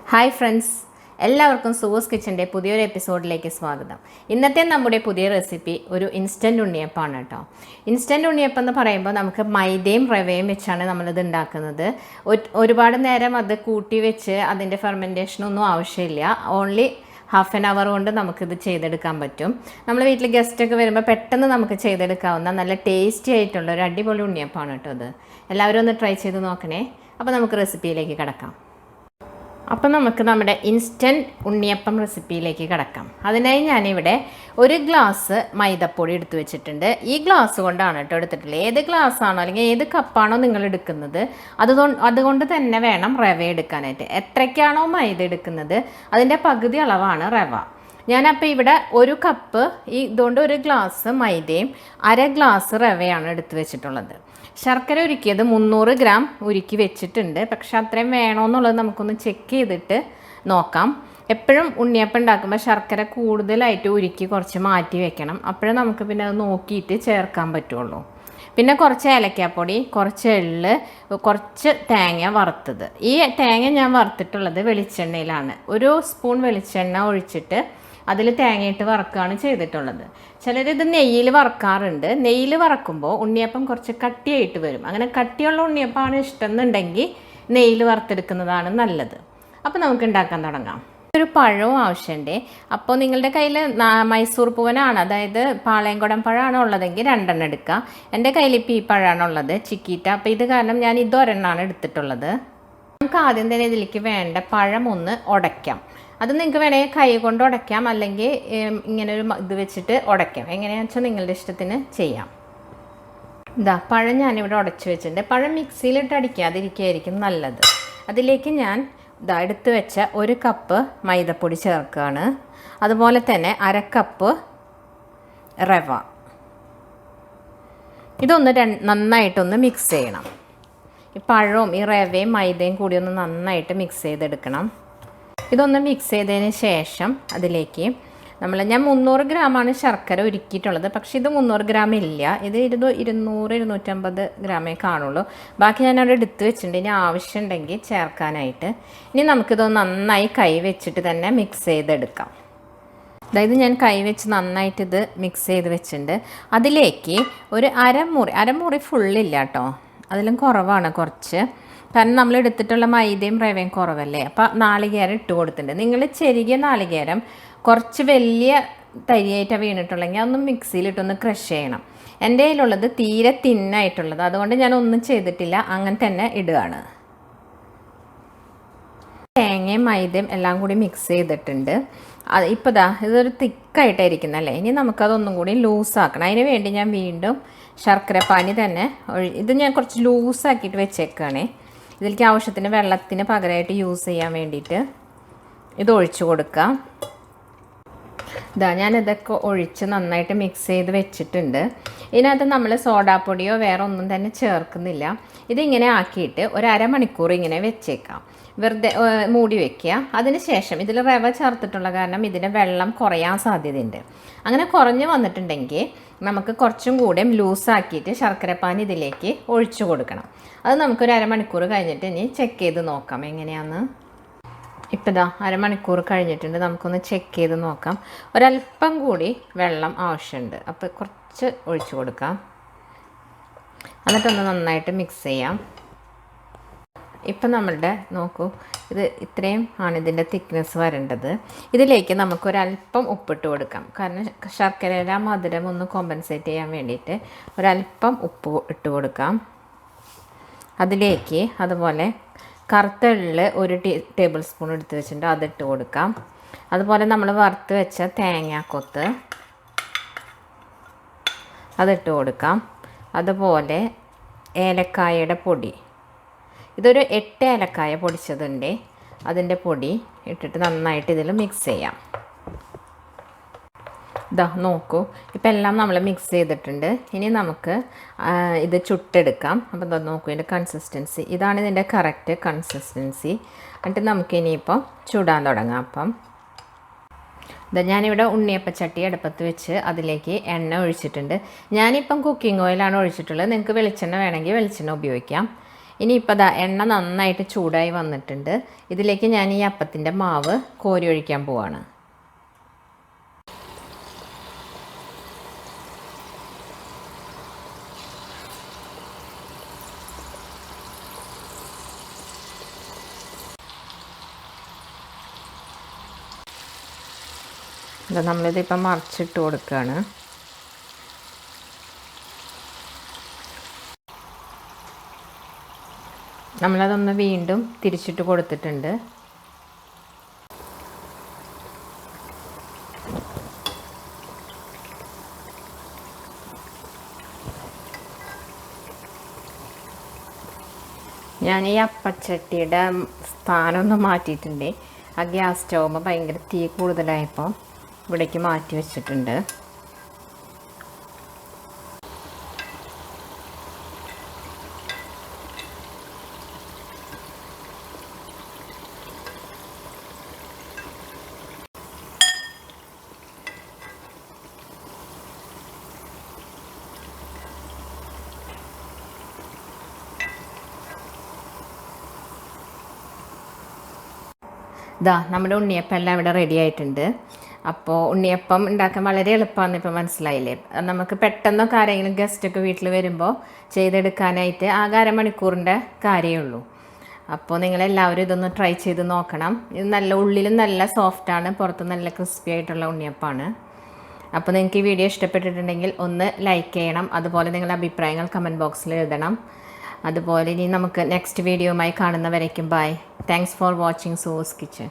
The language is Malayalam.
Hi friends, എല്ലാവർക്കും സൂസ് കിച്ചൻ്റെ പുതിയൊരു എപ്പിസോഡിലേക്ക് സ്വാഗതം. ഇന്നത്തെ നമ്മുടെ പുതിയ റെസിപ്പി ഒരു ഇൻസ്റ്റൻറ്റ് ഉണ്ണിയപ്പമാണ് കേട്ടോ. ഇൻസ്റ്റൻറ്റ് ഉണ്ണിയപ്പം എന്ന് പറയുമ്പോൾ നമുക്ക് മൈദയും റവയും വെച്ചാണ് നമ്മളിത് ഉണ്ടാക്കുന്നത്. ഒരുപാട് നേരം അത് കൂട്ടി വെച്ച് അതിൻ്റെ ഫെർമെൻറ്റേഷനൊന്നും ആവശ്യമില്ല. ഓൺലി ഹാഫ് ആൻ അവർ കൊണ്ട് നമുക്കിത് ചെയ്തെടുക്കാൻ പറ്റും. നമ്മൾ വീട്ടിൽ ഗസ്റ്റൊക്കെ വരുമ്പോൾ പെട്ടെന്ന് നമുക്ക് ചെയ്തെടുക്കാവുന്ന നല്ല ടേസ്റ്റി ആയിട്ടുള്ള ഒരു അടിപൊളി ഉണ്ണിയപ്പമാണ് കേട്ടോ അത്. എല്ലാവരും ഒന്ന് ട്രൈ ചെയ്ത് നോക്കണേ. അപ്പോൾ നമുക്ക് റെസിപ്പിയിലേക്ക് കിടക്കാം. അപ്പോൾ നമുക്ക് നമ്മുടെ ഇൻസ്റ്റൻറ്റ് ഉണ്ണിയപ്പം റെസിപ്പിയിലേക്ക് കിടക്കാം. അതിനായി ഞാനിവിടെ ഒരു ഗ്ലാസ് മൈദപ്പൊടി എടുത്തു വെച്ചിട്ടുണ്ട്. ഈ ഗ്ലാസ് കൊണ്ടാണ് കേട്ടോ എടുത്തിട്ടുള്ളത്. ഏത് ഗ്ലാസ്സാണോ അല്ലെങ്കിൽ ഏത് കപ്പാണോ നിങ്ങൾ എടുക്കുന്നത് അതുകൊണ്ട് തന്നെ വേണം റവ എടുക്കാനായിട്ട്. എത്രയ്ക്കാണോ മൈദ എടുക്കുന്നത് അതിൻ്റെ പകുതി അളവാണ് റവ. ഞാനപ്പോൾ ഇവിടെ ഒരു കപ്പ് ഇതുകൊണ്ട് ഒരു ഗ്ലാസ് മൈദയും അര ഗ്ലാസ് റവയാണ് എടുത്തു വെച്ചിട്ടുള്ളത്. ശർക്കര ഉരുക്കിയത് 300 ഗ്രാം ഉരുക്കി വെച്ചിട്ടുണ്ട്. പക്ഷെ അത്രയും വേണമെന്നുള്ളത് നമുക്കൊന്ന് ചെക്ക് ചെയ്തിട്ട് നോക്കാം. എപ്പോഴും ഉണ്ണിയപ്പം ഉണ്ടാക്കുമ്പോൾ ശർക്കര കൂടുതലായിട്ട് ഉരുക്കി കുറച്ച് മാറ്റി വെക്കണം. അപ്പോഴും നമുക്ക് പിന്നെ അത് നോക്കിയിട്ട് ചേർക്കാൻ പറ്റുള്ളൂ. പിന്നെ കുറച്ച് ഏലക്കാപ്പൊടി, കുറച്ച് എള്ള്, കുറച്ച് തേങ്ങ വറുത്തത്. ഈ തേങ്ങ ഞാൻ വറുത്തിട്ടുള്ളത് വെളിച്ചെണ്ണയിലാണ്. ഒരു സ്പൂൺ വെളിച്ചെണ്ണ ഒഴിച്ചിട്ട് അതിൽ തേങ്ങയിട്ട് വറക്കുകയാണ് ചെയ്തിട്ടുള്ളത്. ചിലരിത് നെയ്യിൽ വറക്കാറുണ്ട്. നെയ്യിൽ വറക്കുമ്പോൾ ഉണ്ണിയപ്പം കുറച്ച് കട്ടിയായിട്ട് വരും. അങ്ങനെ കട്ടിയുള്ള ഉണ്ണിയപ്പമാണ് ഇഷ്ടം എന്നുണ്ടെങ്കിൽ നെയ്യിൽ വറുത്തെടുക്കുന്നതാണ് നല്ലത്. അപ്പോൾ നമുക്ക് ഉണ്ടാക്കാൻ തുടങ്ങാം. ഒരു പഴവും ആവശ്യമുണ്ട്. അപ്പോൾ നിങ്ങളുടെ കയ്യിൽ മൈസൂർ പൂവനാണ്, അതായത് പാളയംകുടം പഴമാണ് ഉള്ളതെങ്കിൽ 2 എണ്ണം എടുക്കുക. എൻ്റെ കയ്യിൽ ഇപ്പോൾ ഈ പഴമാണ് ഉള്ളത്, ചിക്കീറ്റ. അപ്പോൾ ഇത് കാരണം ഞാൻ ഇതൊരെണ്ണമാണ് എടുത്തിട്ടുള്ളത്. നമുക്ക് ആദ്യം തന്നെ ഇതിലേക്ക് വേണ്ട പഴം ഒന്ന് ഉടയ്ക്കാം. അത് നിങ്ങൾക്ക് വേണമെങ്കിൽ കൈ കൊണ്ട് ഉടയ്ക്കാം, അല്ലെങ്കിൽ ഇങ്ങനെ ഒരു ഇത് വെച്ചിട്ട് ഉടയ്ക്കാം. എങ്ങനെയാണെന്ന് വെച്ചാൽ നിങ്ങളുടെ ഇഷ്ടത്തിന് ചെയ്യാം. പഴം ഞാനിവിടെ ഉടച്ച് വെച്ചിട്ടുണ്ട്. പഴം മിക്സിയിലിട്ട് അടിക്കാതിരിക്കുകയായിരിക്കും നല്ലത്. അതിലേക്ക് ഞാൻ എടുത്ത് വെച്ച 1 കപ്പ് മൈദപ്പൊടി ചേർക്കുകയാണ്. അതുപോലെ തന്നെ 1/2 കപ്പ് റവ. ഇതൊന്ന് നന്നായിട്ടൊന്ന് മിക്സ് ചെയ്യണം. ഈ പഴവും ഈ റവയും മൈദയും കൂടി ഒന്ന് നന്നായിട്ട് മിക്സ് ചെയ്തെടുക്കണം. ഇതൊന്ന് മിക്സ് ചെയ്തതിന് ശേഷം അതിലേക്ക് ഞാൻ 300 ഗ്രാമാണ് ശർക്കര ഉരുക്കിയിട്ടുള്ളത്. പക്ഷേ ഇത് 300 ഗ്രാം ഇല്ല, ഇത് 200-250 ഗ്രാമേ കാണുള്ളൂ. ബാക്കി ഞാൻ അവിടെ എടുത്ത് വെച്ചിട്ടുണ്ട്, ഇനി ആവശ്യമുണ്ടെങ്കിൽ ചേർക്കാനായിട്ട്. ഇനി നമുക്കിതൊന്ന് നന്നായി കൈ വെച്ചിട്ട് തന്നെ മിക്സ് ചെയ്തെടുക്കാം. അതായത് ഞാൻ കൈ വെച്ച് നന്നായിട്ട് ഇത് മിക്സ് ചെയ്ത് വെച്ചിട്ടുണ്ട്. അതിലേക്ക് ഒരു അരമുറി ഫുള്ളില്ല കേട്ടോ, അതിലും കുറവാണ് കുറച്ച്. കാരണം നമ്മൾ എടുത്തിട്ടുള്ള മൈദയും റവയും കുറവല്ലേ. അപ്പോൾ നാളികേരം ഇട്ട് കൊടുത്തിട്ടുണ്ട്. നിങ്ങൾ ചെറിയ നാളികേരം കുറച്ച് വലിയ തരിയായിട്ടാണ് വീണിട്ടുള്ളെങ്കിൽ അതൊന്ന് മിക്സിയിലിട്ടൊന്ന് ക്രഷ് ചെയ്യണം. എൻ്റെ കയ്യിലുള്ളത് തീരെ തിന്നായിട്ടുള്ളത്, അതുകൊണ്ട് ഞാനൊന്നും ചെയ്തിട്ടില്ല, അങ്ങനെ തന്നെ ഇടുകയാണ്. തേങ്ങയും മൈദയും എല്ലാം കൂടി മിക്സ് ചെയ്തിട്ടുണ്ട്. ഇപ്പോൾ ഇതൊരു തിക്കായിട്ടായിരിക്കുന്നല്ലേ. ഇനി നമുക്കതൊന്നും കൂടി ലൂസാക്കണം. അതിന് വേണ്ടി ഞാൻ വീണ്ടും ശർക്കരപ്പാനി തന്നെ ഇത് ഞാൻ കുറച്ച് ലൂസാക്കിയിട്ട് വെച്ചേക്കുകയാണേ. ഇതിലേക്ക് ആവശ്യത്തിന് വെള്ളത്തിന് പകരമായിട്ട് യൂസ് ചെയ്യാൻ വേണ്ടിയിട്ട് ഇത് ഒഴിച്ചു കൊടുക്കാം. ഞാനിതൊക്കെ ഒഴിച്ച് നന്നായിട്ട് മിക്സ് ചെയ്ത് വെച്ചിട്ടുണ്ട്. ഇതിനകത്ത് നമ്മൾ സോഡാപ്പൊടിയോ വേറെ ഒന്നും തന്നെ ചേർക്കുന്നില്ല. ഇതിങ്ങനെ ആക്കിയിട്ട് ഒരു അരമണിക്കൂർ ഇങ്ങനെ വെച്ചേക്കാം, വെറുതെ മൂടി വയ്ക്കുക. അതിന് ശേഷം ഇതിൽ റവ ചേർത്തിട്ടുള്ള കാരണം ഇതിന് വെള്ളം കുറയാൻ സാധ്യതയുണ്ട്. അങ്ങനെ കുറഞ്ഞ് വന്നിട്ടുണ്ടെങ്കിൽ നമുക്ക് കുറച്ചും കൂടെ ലൂസാക്കിയിട്ട് ശർക്കരപ്പാനി ഇതിലേക്ക് ഒഴിച്ചു കൊടുക്കണം. അത് നമുക്കൊരു അരമണിക്കൂർ കഴിഞ്ഞിട്ട് ഇനി ചെക്ക് ചെയ്ത് നോക്കാം എങ്ങനെയാണെന്ന്. ഇപ്പോൾ അരമണിക്കൂർ കഴിഞ്ഞിട്ടുണ്ട്, നമുക്കൊന്ന് ചെക്ക് ചെയ്ത് നോക്കാം. ഒരല്പം കൂടി വെള്ളം ആവശ്യമുണ്ട്, അപ്പോൾ കുറച്ച് ഒഴിച്ചു കൊടുക്കാം. എന്നിട്ടൊന്ന് നന്നായിട്ട് മിക്സ് ചെയ്യാം. ഇപ്പം നമ്മളുടെ നോക്കൂ, ഇത് ഇത്രയും ആണ് ഇതിൻ്റെ തിക്നെസ് വരേണ്ടത്. ഇതിലേക്ക് നമുക്കൊരല്പം ഉപ്പിട്ട് കൊടുക്കാം. കാരണം ശർക്കരയുടെ മധുരം ഒന്ന് കോമ്പൻസേറ്റ് ചെയ്യാൻ വേണ്ടിയിട്ട് ഒരല്പം ഉപ്പ് ഇട്ട് കൊടുക്കാം. അതിലേക്ക് അതുപോലെ കറുത്ത എള്ള് 1 ടേബിൾ സ്പൂൺ എടുത്ത് വെച്ചിട്ടുണ്ട്, അതിട്ട് കൊടുക്കാം. അതുപോലെ നമ്മൾ വറുത്ത് വെച്ച തേങ്ങാക്കൊത്ത് അതിട്ട് കൊടുക്കാം. അതുപോലെ ഏലക്കായയുടെ പൊടി, ഇതൊരു 8 ഏലക്കായ പൊടിച്ചതുണ്ട്, അതിൻ്റെ പൊടി ഇട്ടിട്ട് നന്നായിട്ട് ഇതിൽ മിക്സ് ചെയ്യാം. നോക്കൂ, ഇപ്പം എല്ലാം നമ്മൾ മിക്സ് ചെയ്തിട്ടുണ്ട്. ഇനി നമുക്ക് ഇത് ചുട്ടെടുക്കാം. അപ്പം നോക്കൂ, ഇതിൻ്റെ കൺസിസ്റ്റൻസി ഇതാണ്, ഇതിൻ്റെ കറക്റ്റ് കൺസിസ്റ്റൻസി. എന്നിട്ട് നമുക്ക് ഇനിയിപ്പം ചുടാൻ തുടങ്ങാം. അപ്പം ഞാനിവിടെ ഉണ്ണിയപ്പച്ചട്ടി അടുപ്പത്ത് വെച്ച് അതിലേക്ക് എണ്ണ ഒഴിച്ചിട്ടുണ്ട്. ഞാനിപ്പം കുക്കിംഗ് ഓയിലാണ് ഒഴിച്ചിട്ടുള്ളത്. നിങ്ങൾക്ക് വെളിച്ചെണ്ണ വേണമെങ്കിൽ വെളിച്ചെണ്ണ ഉപയോഗിക്കാം. ഇനിയിപ്പോൾ ദാ എണ്ണ നന്നായിട്ട് ചൂടായി വന്നിട്ടുണ്ട്. ഇതിലേക്ക് ഞാൻ ഈ അപ്പത്തിൻ്റെ മാവ് കോരി ഒഴിക്കാൻ പോവാണ്. നമ്മളിതിപ്പം മറിച്ചിട്ട് കൊടുക്കുകയാണ്. നമ്മളതൊന്ന് വീണ്ടും തിരിച്ചിട്ട് കൊടുത്തിട്ടുണ്ട്. ഞാൻ ഈ അപ്പച്ചട്ടിയുടെ സ്ഥാനം ഒന്ന് മാറ്റിയിട്ടുണ്ട്. ആ ഗ്യാസ് സ്റ്റൗമ്മ ഭയങ്കര തീ കൂടുതലായപ്പോൾ ഇവിടേക്ക് മാറ്റി വെച്ചിട്ടുണ്ട്. ഇതാ നമ്മുടെ ഉണ്ണിയപ്പം എല്ലാം ഇവിടെ റെഡി ആയിട്ടുണ്ട്. അപ്പോൾ ഉണ്ണിയപ്പം ഉണ്ടാക്കാൻ വളരെ എളുപ്പമാണെന്ന് ഇപ്പോൾ മനസ്സിലായില്ലേ. നമുക്ക് പെട്ടെന്നൊക്കെ ആരെങ്കിലും ഗസ്റ്റൊക്കെ വീട്ടിൽ വരുമ്പോൾ ചെയ്തെടുക്കാനായിട്ട് ആകെ അരമണിക്കൂറിൻ്റെ കാര്യമേ ഉള്ളൂ. അപ്പോൾ നിങ്ങളെല്ലാവരും ഇതൊന്ന് ട്രൈ ചെയ്ത് നോക്കണം. ഇത് നല്ല ഉള്ളിലും നല്ല സോഫ്റ്റാണ്, പുറത്ത് നല്ല ക്രിസ്പി ആയിട്ടുള്ള ഉണ്ണിയപ്പമാണ്. അപ്പോൾ നിങ്ങൾക്ക് ഈ വീഡിയോ ഇഷ്ടപ്പെട്ടിട്ടുണ്ടെങ്കിൽ ഒന്ന് ലൈക്ക് ചെയ്യണം. അതുപോലെ നിങ്ങളുടെ അഭിപ്രായങ്ങൾ കമൻറ്റ് ബോക്സിൽ എഴുതണം. അതുപോലെ ഇനി നമുക്ക് നെക്സ്റ്റ് വീഡിയോയുമായി കാണുന്നവരേക്കും bye. Thanks for watching Soos kitchen.